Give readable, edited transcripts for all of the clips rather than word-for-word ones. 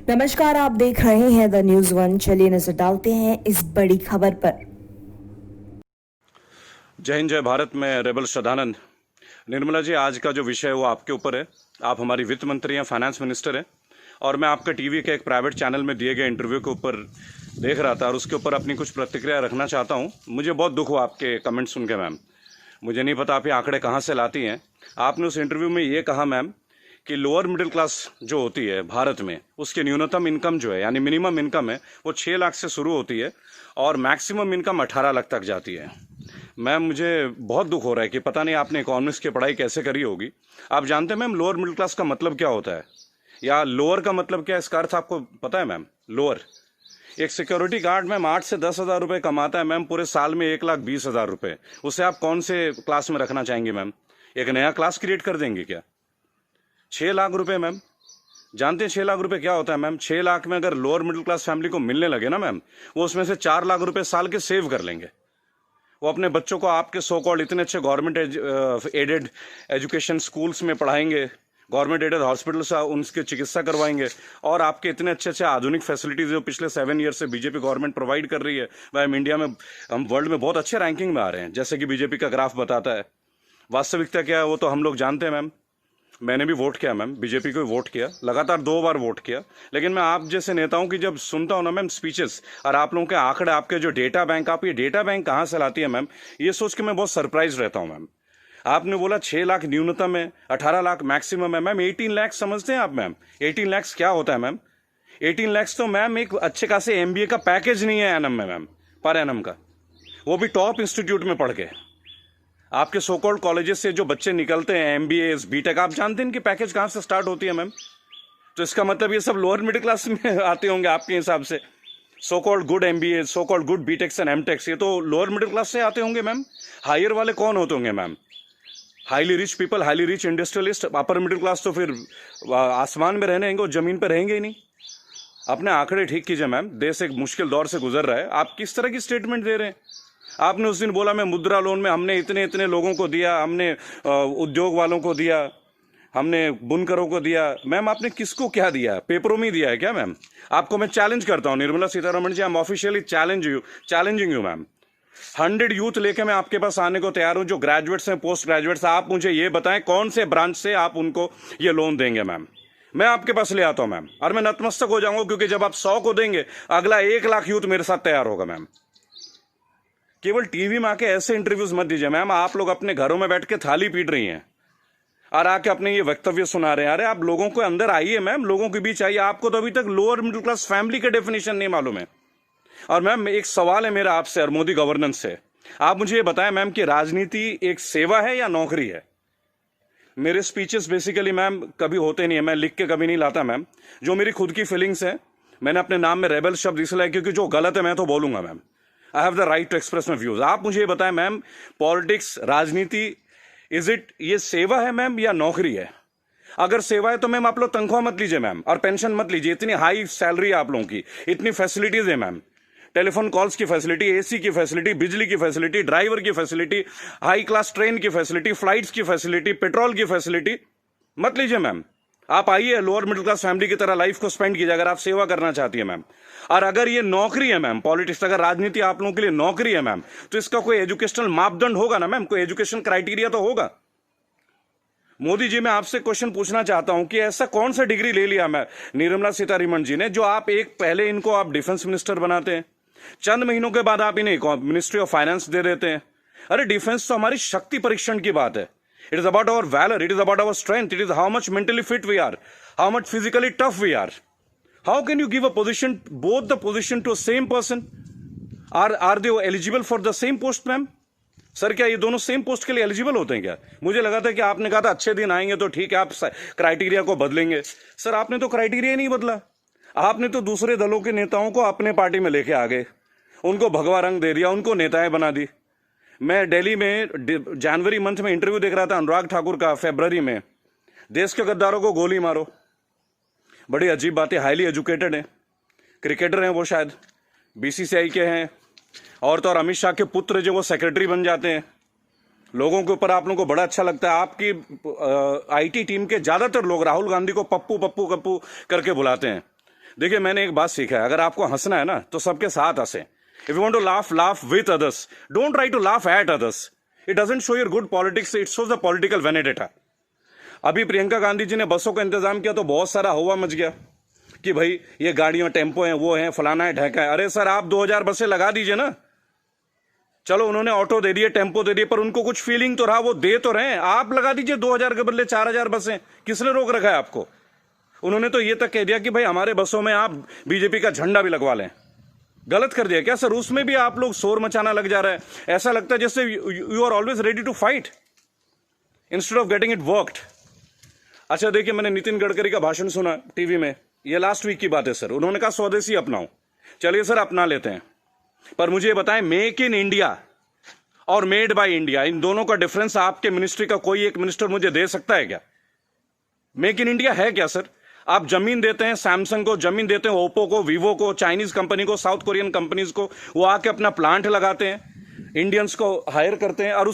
नमस्कार, आप देख रहे हैं द न्यूज वन। चलिए नजर डालते हैं इस बड़ी खबर पर। जय हिंद, जय भारत। मैं रेबल श्रद्धानंद। निर्मला जी, आज का जो विषय है वो आपके ऊपर है। आप हमारी वित्त मंत्री हैं, फाइनेंस मिनिस्टर हैं, और मैं आपका टीवी के एक प्राइवेट चैनल में दिए गए इंटरव्यू के ऊपर देख रहा था और उसके ऊपर अपनी कुछ प्रतिक्रिया रखना चाहता हूँ। मुझे बहुत दुख हुआ आपके कमेंट सुन के मैम। मुझे नहीं पता आप ये आंकड़े कहाँ से लाती हैं। आपने उस इंटरव्यू में ये कहा मैम कि लोअर मिडिल क्लास जो होती है भारत में, उसकी न्यूनतम इनकम जो है यानी मिनिमम इनकम है वो 6 लाख से शुरू होती है और मैक्सिमम इनकम 18 लाख तक जाती है। मैम, मुझे बहुत दुख हो रहा है कि पता नहीं आपने इकोनॉमिक्स की पढ़ाई कैसे करी होगी। आप जानते हैं मैम लोअर मिडिल क्लास का मतलब क्या होता है, या लोअर का मतलब क्या है, इसका अर्थ आपको पता है मैम? लोअर, एक सिक्योरिटी गार्ड मैम 8 से 10 हज़ार रुपये कमाता है मैम पूरे साल में, 1,20,000 रुपये। उसे आप कौन से क्लास में रखना चाहेंगे मैम? एक नया क्लास क्रिएट कर देंगे क्या? 6 लाख रुपए मैम, जानते हैं 6 लाख रुपए क्या होता है मैम? 6 लाख में अगर लोअर मिडिल क्लास फैमिली को मिलने लगे ना मैम, वो उसमें से 4 लाख रुपए साल के सेव कर लेंगे। वो अपने बच्चों को आपके सो कॉल्ड इतने अच्छे गवर्नमेंट एडेड एजुकेशन स्कूल्स में पढ़ाएंगे, गवर्नमेंट एडेड हॉस्पिटल से उनकी चिकित्सा करवाएंगे, और आपके इतने अच्छे अच्छे आधुनिक फैसिलिटीज जो पिछले 7 ईयर से बीजेपी गवर्नमेंट प्रोवाइड कर रही है, वह हम इंडिया में, हम वर्ल्ड में बहुत अच्छे रैंकिंग में आ रहे हैं, जैसे कि बीजेपी का ग्राफ बताता है। वास्तविकता क्या है वो तो हम लोग जानते हैं मैम। मैंने भी वोट किया मैम, बीजेपी को वोट किया, लगातार 2 बार वोट किया। लेकिन मैं आप जैसे नेताओं की जब सुनता हूँ ना मैम स्पीचेस, और आप लोगों के आंकड़े, आपके जो डेटा बैंक, आप ये डेटा बैंक कहाँ से लाती है मैम, ये सोच के मैं बहुत सरप्राइज रहता हूँ मैम। आपने बोला 6 लाख न्यूनतम है, 18 लाख मैक्सिमम है मैम। 18 लाख समझते हैं आप मैम? 18 लाख क्या होता है मैम? 18 लाख तो मैम एक अच्छे खासे एमबीए का पैकेज नहीं है एनम में मैम, पर एनम का, वो भी टॉप इंस्टीट्यूट में पढ़ के। आपके सो कॉल्ड कॉलेजेस से जो बच्चे निकलते हैं, एमबीए, बीटेक, आप जानते हैं इनकी पैकेज कहाँ से स्टार्ट होती है मैम? तो इसका मतलब ये सब लोअर मिडिल क्लास में आते होंगे आपके हिसाब से। So called good MBA, so called good BTechs and MTechs, ये तो लोअर मिडिल क्लास से आते होंगे मैम। हायर वाले कौन होते होंगे ma'am? Highly rich people, highly rich industrialist. Upper middle class तो फिर आसमान में रहने और जमीन पर रहेंगे ही नहीं। अपने आंकड़े ठीक कीजिए मैम, देश एक मुश्किल दौर से गुजर रहा है। आप किस तरह की स्टेटमेंट दे रहे हैं? आपने उस दिन बोला मैं मुद्रा लोन में हमने इतने इतने लोगों को दिया, हमने उद्योग वालों को दिया, हमने बुनकरों को दिया। मैम आपने किसको क्या दिया? पेपरों में दिया है क्या मैम? आपको मैं चैलेंज करता हूँ Nirmala Sitharaman ji, I am officially challenging you ma'am. 100 youth लेके मैं आपके पास आने को तैयार हूँ, जो ग्रेजुएट्स हैं, पोस्ट ग्रेजुएट्स। आप मुझे ये बताएं कौन से ब्रांच से आप उनको ये लोन देंगे मैम। मैं आपके पास ले आता हूँ मैम, और मैं नतमस्तक हो जाऊंगा, क्योंकि जब आप 100 को देंगे, अगला 1 लाख यूथ मेरे साथ तैयार होगा मैम। केवल टीवी में आके ऐसे इंटरव्यूज मत दीजिए मैम। आप लोग अपने घरों में बैठ के थाली पीट रही हैं और आके अपने ये वक्तव्य सुना रहे हैं। अरे आप लोगों को अंदर आइए मैम, लोगों के बीच आइए। आपको तो अभी तक लोअर मिडिल क्लास फैमिली का डेफिनेशन नहीं मालूम है। और मैम एक सवाल है मेरा आपसे और मोदी गवर्नेंस से, आप मुझे ये बताएं मैम कि राजनीति एक सेवा है या नौकरी है? मेरे स्पीचेस बेसिकली मैम कभी होते नहीं है, मैं लिख के कभी नहीं लाता मैम। जो मेरी खुद की फीलिंग्स है, मैंने अपने नाम में रेबल शब्द इसलिए, क्योंकि जो गलत है मैं तो बोलूंगा ma'am. I have the right to express my views. आप मुझे ये बताएं मैम, पॉलिटिक्स, राजनीति, इज इट, ये सेवा है मैम या नौकरी है? अगर सेवा है तो मैम आप लोग तनख्वाह मत लीजिए मैम, और पेंशन मत लीजिए। इतनी हाई सैलरी है आप लोगों की, इतनी फैसिलिटीज है मैम, टेलीफोन कॉल्स की फैसिलिटी, एसी की फैसिलिटी, बिजली की फैसिलिटी, ड्राइवर की फैसिलिटी, हाई क्लास ट्रेन की फैसिलिटी, फ्लाइट्स की फैसिलिटी, पेट्रोल की फैसिलिटी। मत लीजिए मैम। आप आइए, लोअर मिडिल क्लास फैमिली की तरह लाइफ को स्पेंड कीजिए अगर आप सेवा करना चाहती है मैम। और अगर ये नौकरी है मैम, पॉलिटिक्स, अगर राजनीति आप लोगों के लिए नौकरी है मैम, तो इसका कोई एजुकेशनल मापदंड होगा ना मैम, कोई एजुकेशन क्राइटेरिया तो होगा। मोदी जी, मैं आपसे क्वेश्चन पूछना चाहता हूं कि ऐसा कौन सा डिग्री ले लिया मैं निर्मला सीतारमण जी ने, जो आप एक पहले इनको आप डिफेंस मिनिस्टर बनाते हैं, चंद महीनों के बाद आप इन्हें मिनिस्ट्री ऑफ फाइनेंस दे देते हैं। अरे डिफेंस तो हमारी शक्ति परीक्षण की बात है। It is about our valour, it is about our strength, it is how much mentally fit we are, how much physically tough we are. How can you give a position, both the position to same person? Are they eligible for the same post ma'am? Sir क्या ये दोनों same post के लिए eligible होते हैं क्या? मुझे लगा था कि आपने कहा था अच्छे दिन आएंगे तो ठीक है, आप क्राइटेरिया को बदलेंगे। सर आपने तो क्राइटेरिया ही नहीं बदला। आपने तो दूसरे दलों के नेताओं को अपने पार्टी में लेके आ गए, उनको भगवा रंग दे दिया, उनको नेताएं बना दी। मैं दिल्ली में जनवरी मंथ में इंटरव्यू देख रहा था अनुराग ठाकुर का, फरवरी में, देश के गद्दारों को गोली मारो। बड़ी अजीब बात है, हाईली एजुकेटेड है, क्रिकेटर हैं वो, शायद बीसीसीआई के हैं, और तो और अमित शाह के पुत्र जो वो सेक्रेटरी बन जाते हैं। लोगों के ऊपर आप लोगों को बड़ा अच्छा लगता है। आपकी आईटी टीम के ज्यादातर लोग राहुल गांधी को पप्पू पप्पू कप्पू करके बुलाते हैं। देखिए, मैंने एक बात सीखा है, अगर आपको हंसना है ना तो सबके साथ हंसे। If you want to laugh, laugh with others, don't try to laugh at others. It doesn't show your good politics, it shows the political vendetta. अभी प्रियंका गांधी जी ने बसों का इंतजाम किया तो बहुत सारा हवा मच गया कि भाई ये गाड़ियां, टेम्पो हैं, वो हैं, फलाना है, ढहका है। अरे सर, आप 2000 बसें लगा दीजिए ना। चलो, उन्होंने ऑटो दे दिए, टेम्पो दे दिए, पर उनको कुछ फीलिंग तो रहा, वो दे तो रहे हैं। आप लगा दीजिए 2000 के बदले 4000 बसें। किसने रोक रखा है आपको? उन्होंने तो ये तक कह दिया कि भाई हमारे बसों में आप बीजेपी का झंडा भी लगवा लें। गलत कर दिया क्या सर? उसमें भी आप लोग शोर मचाना लग जा रहा है। ऐसा लगता है जैसे you are always ready to fight instead of getting it worked. अच्छा, देखिए, मैंने नितिन गडकरी का भाषण सुना टीवी में, ये लास्ट वीक की बात है सर। उन्होंने कहा स्वदेशी अपनाओ। चलिए सर, अपना लेते हैं, पर मुझे बताएं, मेक इन इंडिया और मेड बाय इंडिया, इन दोनों का डिफरेंस आपके मिनिस्ट्री का कोई एक मिनिस्टर मुझे दे सकता है क्या? मेक इन इंडिया है क्या सर? आप जमीन देते हैं सैमसंग को, जमीन देते हैं ओप्पो को, वीवो को, चाइनीज कंपनी को, साउथ कोरियन कंपनीज को, वो आके अपना प्लांट लगाते हैं, इंडियंस को हायर करते हैं, और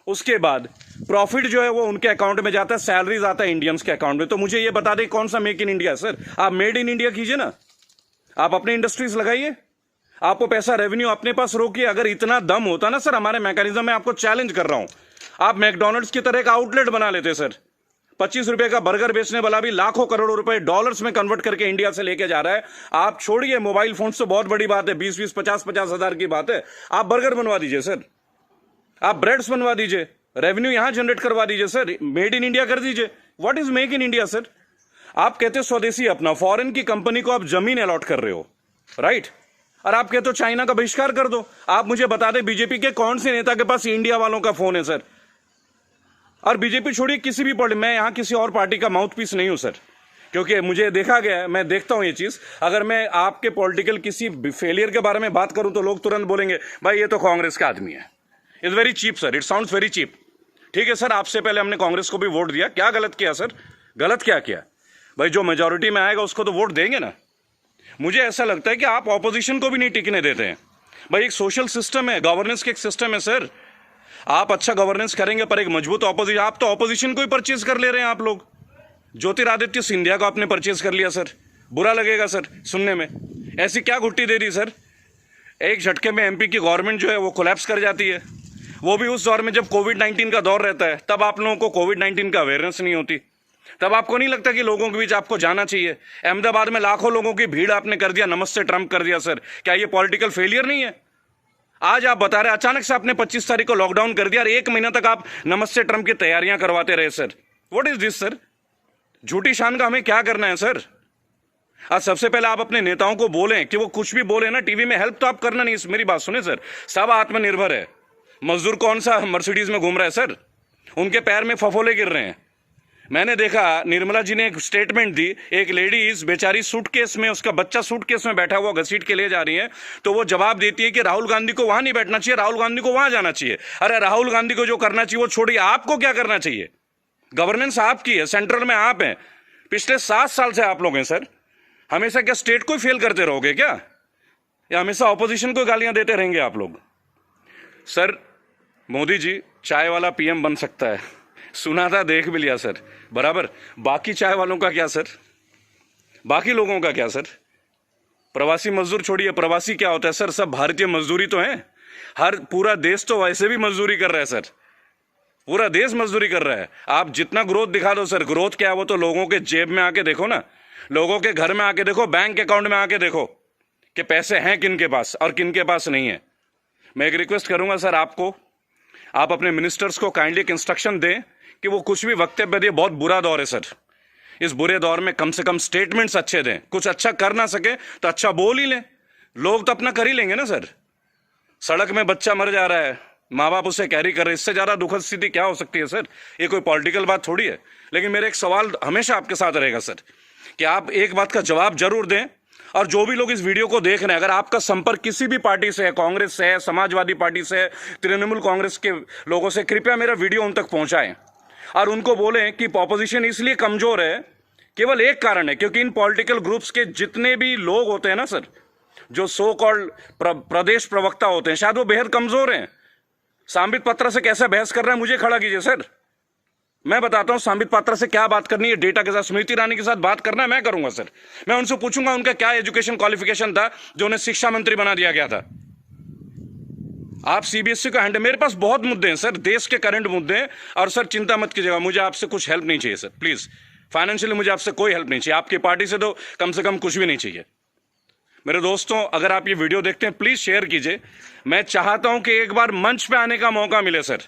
उसके बाद प्रॉफिट जो है वो उनके अकाउंट में जाता है, सैलरीज आता है इंडियंस के अकाउंट में। तो मुझे ये बता दें, कौन सा मेक इन इंडिया है सर? आप मेड इन इंडिया कीजिए ना, आप अपने इंडस्ट्रीज लगाइए, आपको पैसा, रेवेन्यू अपने पास रोकिए। अगर इतना दम होता ना सर हमारे मैकेनिज्म में, आपको चैलेंज कर रहा हूं, आप मैकडोनल्ड्स की तरह एक आउटलेट बना लेते सर। 25 रुपए का बर्गर बेचने वाला भी लाखों करोड़ों रुपए डॉलर्स में कन्वर्ट करके इंडिया से लेके जा रहा है। आप छोड़िए मोबाइल फोन से, बहुत बड़ी बात है, 20-20, 50-50 हजार की बात है। आप बर्गर बनवा दीजिए सर, आप ब्रेड्स बनवा दीजिए, रेवेन्यू यहां जनरेट करवा दीजिए सर, मेड इन इंडिया कर दीजिए। What is make in India sir? आप कहते स्वदेशी अपना, फॉरेन की कंपनी को आप जमीन अलॉट कर रहे हो, राइट? और आप कहते हो चाइना का बहिष्कार कर दो। आप मुझे बता दें, बीजेपी के कौन से नेता के पास इंडिया वालों का फोन है सर? और बीजेपी छोड़िए, किसी भी पार्टी, मैं यहां किसी और पार्टी का माउथ पीस नहीं हूं सर, क्योंकि मुझे देखा गया है, मैं देखता हूं ये चीज। अगर मैं आपके पॉलिटिकल किसी फेलियर के बारे में बात करूं तो लोग तुरंत बोलेंगे भाई ये तो कांग्रेस का आदमी है। It's very cheap sir, it sounds very cheap. ठीक है सर, आपसे पहले हमने कांग्रेस को भी वोट दिया, क्या गलत किया सर? गलत क्या किया भाई? जो मेजोरिटी में आएगा उसको तो वोट देंगे ना। मुझे ऐसा लगता है कि आप ऑपोजिशन को भी नहीं टिकने देते हैं। भाई एक सोशल सिस्टम है, गवर्नेंस के एक सिस्टम है सर। आप अच्छा गवर्नेंस करेंगे पर एक मजबूत ऑपोजिशन, आप तो ऑपोजिशन को ही परचेज कर ले रहे हैं आप लोग। ज्योतिरादित्य सिंधिया को आपने परचेज कर लिया सर, बुरा लगेगा सर सुनने में। ऐसी क्या घुट्टी दे दी सर? एक झटके में एमपी की गवर्नमेंट जो है वो कोलैप्स कर जाती है, वो भी उस दौर में जब कोविड-19 का दौर रहता है। तब आप लोगों को कोविड-19 का अवेयरनेस नहीं होती, तब आपको नहीं लगता कि लोगों के बीच आपको जाना चाहिए। अहमदाबाद में लाखों लोगों की भीड़ आपने कर दिया, नमस्ते ट्रंप कर दिया सर। क्या ये पॉलिटिकल फेलियर नहीं है? आज आप बता रहे अचानक से आपने 25 तारीख को लॉकडाउन कर दिया और 1 महीना तक आप नमस्ते ट्रंप की तैयारियां करवाते रहे sir. What is this sir? झूठी शान का हमें क्या करना है सर? आज सबसे पहले आप अपने नेताओं को बोलें कि वो कुछ भी बोले ना टीवी में, हेल्प तो आप करना नहीं। मेरी बात सुने सर, सब आत्मनिर्भर है। मजदूर कौन सा मर्सिडीज में घूम रहा है सर? उनके पैर में फफोले गिर रहे हैं। मैंने देखा निर्मला जी ने एक स्टेटमेंट दी, एक लेडीज बेचारी सूटकेस में, उसका बच्चा सूटकेस में बैठा हुआ घसीट के ले जा रही है, तो वो जवाब देती है कि राहुल गांधी को वहां नहीं बैठना चाहिए, राहुल गांधी को वहां जाना चाहिए। अरे राहुल गांधी को जो करना चाहिए वो छोड़िए, आपको क्या करना चाहिए? गवर्नेंस आपकी है, सेंट्रल में आप हैं, पिछले 7 साल से आप लोग हैं सर। हमेशा क्या स्टेट को ही फेल करते रहोगे क्या, या हमेशा ऑपोजिशन को गालियां देते रहेंगे आप लोग? सर मोदी जी चाय वाला पीएम बन सकता है, सुना था, देख भी लिया सर, बराबर। बाकी चाय वालों का क्या सर? बाकी लोगों का क्या सर? प्रवासी मजदूर छोड़िए, प्रवासी क्या होता है सर? सब भारतीय मजदूरी तो है। हर पूरा देश तो वैसे भी मजदूरी कर रहा है सर, पूरा देश मजदूरी कर रहा है। आप जितना ग्रोथ दिखा दो सर, ग्रोथ क्या है वो तो लोगों के जेब में आके देखो ना, लोगों के घर में आके देखो, बैंक अकाउंट में आके देखो कि पैसे हैं किन के पास और किन के पास नहीं है। मैं एक रिक्वेस्ट करूंगा सर आपको, आप अपने मिनिस्टर्स को काइंडली एक इंस्ट्रक्शन दें कि वो कुछ भी वक्तव्य दें। बहुत बुरा दौर है सर, इस बुरे दौर में कम से कम स्टेटमेंट्स अच्छे दें। कुछ अच्छा कर ना सके तो अच्छा बोल ही लें, लोग तो अपना कर ही लेंगे ना सर। सड़क में बच्चा मर जा रहा है, माँ बाप उसे कैरी कर रहे हैं, इससे ज़्यादा दुखद स्थिति क्या हो सकती है सर? ये कोई पॉलिटिकल बात थोड़ी है। लेकिन मेरा एक सवाल हमेशा आपके साथ रहेगा सर, कि आप एक बात का जवाब जरूर दें। और जो भी लोग इस वीडियो को देख रहे हैं, अगर आपका संपर्क किसी भी पार्टी से है, कांग्रेस से है, समाजवादी पार्टी से है, तृणमूल कांग्रेस के लोगों से, कृपया मेरा वीडियो उन तक पहुंचाएं और उनको बोलें कि ऑपोजिशन इसलिए कमजोर है, केवल एक कारण है, क्योंकि इन पॉलिटिकल ग्रुप्स के जितने भी लोग होते हैं ना सर, जो सो कॉल्ड प्रदेश प्रवक्ता होते हैं, शायद वो बेहद कमजोर हैं। सांबित पत्र से कैसे बहस कर रहे हैं, मुझे खड़ा कीजिए सर। मैं बताता हूं संबित पात्रा से क्या बात करनी है, डेटा के साथ स्मृति ईरानी के साथ बात करना है, मैं करूंगा सर। मैं उनसे पूछूंगा उनका क्या एजुकेशन क्वालिफिकेशन था जो उन्हें शिक्षा मंत्री बना दिया गया था। आप सीबीएसई का हैंड, मेरे पास बहुत मुद्दे हैं सर, देश के करंट मुद्दे हैं। और सर चिंता मत कीजिएगा, मुझे आपसे कुछ हेल्प नहीं चाहिए सर, प्लीज। फाइनेंशियली मुझे आपसे कोई हेल्प नहीं चाहिए, आपकी पार्टी से तो कम से कम कुछ भी नहीं चाहिए। मेरे दोस्तों, अगर आप ये वीडियो देखते हैं प्लीज शेयर कीजिए। मैं चाहता हूं कि एक बार मंच पे आने का मौका मिले सर।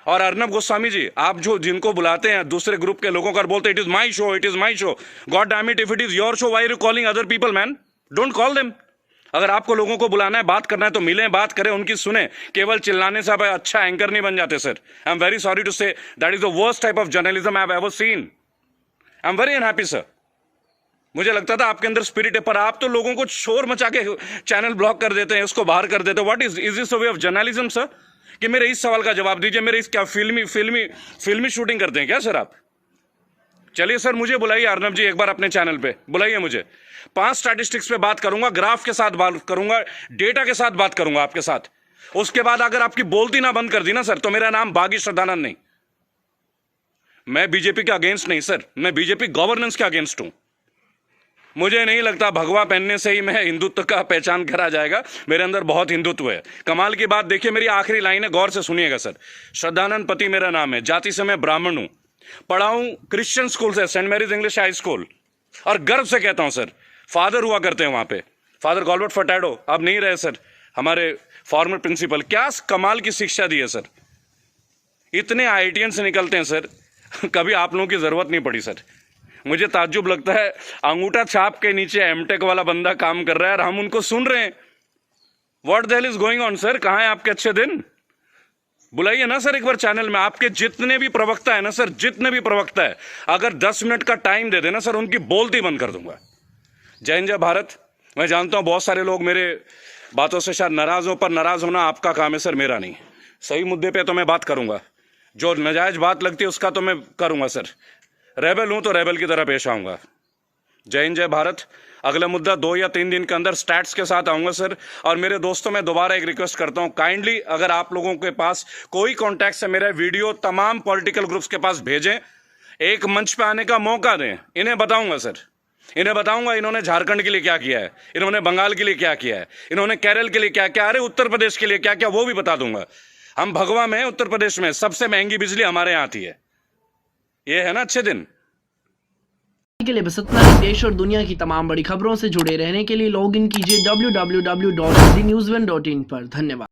और अर्नब गोस्वामी जी, आप जो जिनको बुलाते हैं दूसरे ग्रुप के लोगों का, बोलते it is my show, it is my show. God damn it, if it is your show why are you calling other people man? Don't call them. अगर आपको लोगों को बुलाना है, बात करना है तो मिलें, बात करें, उनकी सुने। केवल चिल्लाने से आप अच्छा एंकर नहीं बन जाते sir. I am very sorry to say that is the worst type of journalism I have ever seen. I am very unhappy sir. मुझे लगता था आपके अंदर स्पिरिट है, पर आप तो लोगों को शोर मचा के चैनल ब्लॉक कर देते हैं, उसको बाहर कर देते हैं। What is this way of journalism sir? कि मेरे इस सवाल का जवाब दीजिए। मेरे इस क्या फिल्मी शूटिंग करते हैं क्या सर आप? चलिए सर, मुझे बुलाइए अर्नब जी एक बार अपने चैनल पे, बुलाइए मुझे। 5 स्टैटिस्टिक्स पे बात करूंगा, ग्राफ के साथ बात करूंगा, डेटा के साथ बात करूंगा आपके साथ। उसके बाद अगर आपकी बोलती ना बंद कर दी ना सर, तो मेरा नाम बागी श्रद्धानंद नहीं। मैं बीजेपी के अगेंस्ट नहीं सर, मैं बीजेपी गवर्नेंस के अगेंस्ट हूं। मुझे नहीं लगता भगवा पहनने से ही मैं हिंदुत्व का पहचान करा जाएगा। मेरे अंदर बहुत हिंदुत्व है। कमाल की बात देखिए, मेरी आखिरी लाइन है, गौर से सुनिएगा सर। श्रद्धानंद पति मेरा नाम है, जाति से मैं ब्राह्मण हूं, पढ़ा हूं क्रिश्चियन स्कूल से, Saint Mary's English high school. और गर्व से कहता हूं सर, फादर हुआ करते हैं वहां पे, फादर गॉलबर्ट फर्टैडो, अब नहीं रहे सर, हमारे फॉर्मर प्रिंसिपल। क्या कमाल की शिक्षा दी है सर। इतने IITian से निकलते हैं सर, कभी आप लोगों की जरूरत नहीं पड़ी सर। मुझे ताज्जुब लगता है, अंगूठा छाप के नीचे एमटेक वाला बंदा काम कर रहा है और हम उनको सुन रहे हैं। What the hell is going on sir? कहां है आपके अच्छे दिन? बुलाइए ना सर एक बार चैनल में। आपके जितने भी प्रवक्ता है ना सर, जितने भी प्रवक्ता है, अगर 10 मिनट का टाइम दे देना सर, उनकी बोलती बंद कर दूंगा। जय हिंद, जय भारत। मैं जानता हूं बहुत सारे लोग मेरे बातों से शायद नाराज हो, पर नाराज होना आपका काम है सर, मेरा नहीं। सही मुद्दे पे तो मैं बात करूंगा, जो नाजायज बात लगती है उसका तो मैं करूंगा सर। रेबल हूं तो रेबल की तरह पेश आऊंगा। जय हिंद, जय भारत। अगला मुद्दा 2 या 3 दिन के अंदर स्टैट्स के साथ आऊंगा सर। और मेरे दोस्तों, मैं दोबारा एक रिक्वेस्ट करता हूं, काइंडली अगर आप लोगों के पास कोई कॉन्टैक्ट है, मेरा वीडियो तमाम पॉलिटिकल ग्रुप्स के पास भेजें, एक मंच पे आने का मौका दें। इन्हें बताऊंगा सर, इन्हें बताऊंगा इन्होंने झारखंड के लिए क्या किया है, इन्होंने बंगाल के लिए क्या किया है, इन्होंने केरल के लिए क्या क्या, अरे उत्तर प्रदेश के लिए क्या क्या, वो भी बता दूंगा। हम भगवा में, उत्तर प्रदेश में सबसे महंगी बिजली हमारे यहाँ आती है। ये है ना अच्छे दिन। के लिए बस इतना ही। देश और दुनिया की तमाम बड़ी खबरों से जुड़े रहने के लिए लॉग इन कीजिए www.news1.in पर। धन्यवाद।